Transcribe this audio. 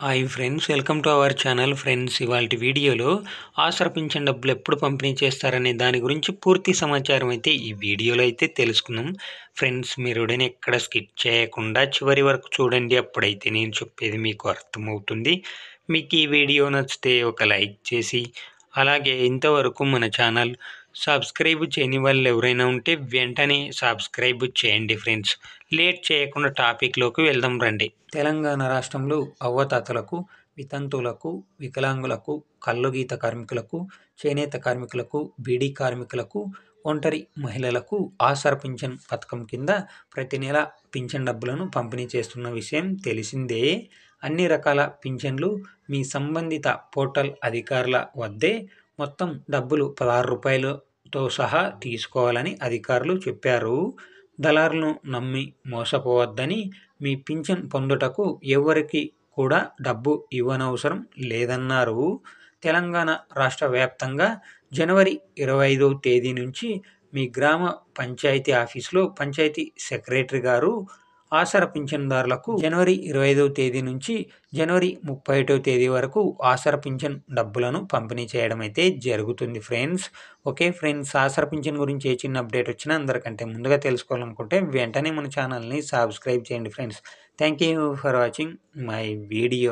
Hi friends, welcome to our channel. Friends, ఇవాల్టి వీడియోలో ఆసరా pension డబ్బులు ఎప్పుడు పంపిణీ చేస్తారనే దాని గురించి పూర్తి సమాచారం అయితే ఈ వీడియోలో అయితే తెలుసుకుందాం. ఫ్రెండ్స్, మీరు ఉడనే ఎక్కడ స్కిప్ చేయకుండా చివరి వరకు చూడండి. అప్పుడైతే నేను చెప్పేది మీకు అర్థమవుతుంది. మీకు ఈ వీడియో నచ్చితే ఒక లైక్ చేసి, అలాగే ఇంతవరకు మన ఛానల్ సబ్స్క్రైబ్ చేయని వాళ్ళు ఎవరైనా ఉంటే వెంటనే సబ్స్క్రైబ్ చేయండి. ఫ్రెండ్స్, లేట్ చేయకుండా టాపిక్లోకి వెళ్దాం రండి. తెలంగాణ రాష్ట్రంలో అవ్వతాతలకు, వితంతువులకు, వికలాంగులకు, కల్లుగీత కార్మికులకు, చేనేత కార్మికులకు, బీడీ కార్మికులకు, ఒంటరి మహిళలకు ఆసరా పింఛన్ పథకం కింద ప్రతి నెల పింఛన్ డబ్బులను పంపిణీ చేస్తున్న విషయం తెలిసిందే. అన్ని రకాల పింఛన్లు మీ సంబంధిత పోర్టల్ అధికారుల వద్దే మొత్తం డబ్బులు 16 రూపాయలతో సహా తీసుకోవాలని అధికారులు చెప్పారు. దళారులను నమ్మి మోసపోవద్దని, మీ పింఛన్ పొందుటకు ఎవరికి కూడా డబ్బు ఇవ్వనవసరం లేదన్నారు. తెలంగాణ రాష్ట్ర వ్యాప్తంగా జనవరి 25వ తేదీ నుంచి మీ గ్రామ పంచాయతీ ఆఫీసులో పంచాయతీ సెక్రటరీ గారు ఆసరా పింఛన్దారులకు జనవరి 25వ తేదీ నుంచి జనవరి 31వ తేదీ వరకు ఆసరా పింఛన్ డబ్బులను పంపిణీ చేయడం అయితే జరుగుతుంది. ఫ్రెండ్స్, ఓకే ఫ్రెండ్స్, ఆసరా పింఛన్ గురించి ఏ చిన్న అప్డేట్ వచ్చినా అందరికంటే ముందుగా తెలుసుకోవాలనుకుంటే వెంటనే మన ఛానల్ని సబ్స్క్రైబ్ చేయండి. Friends, thank you for watching my video.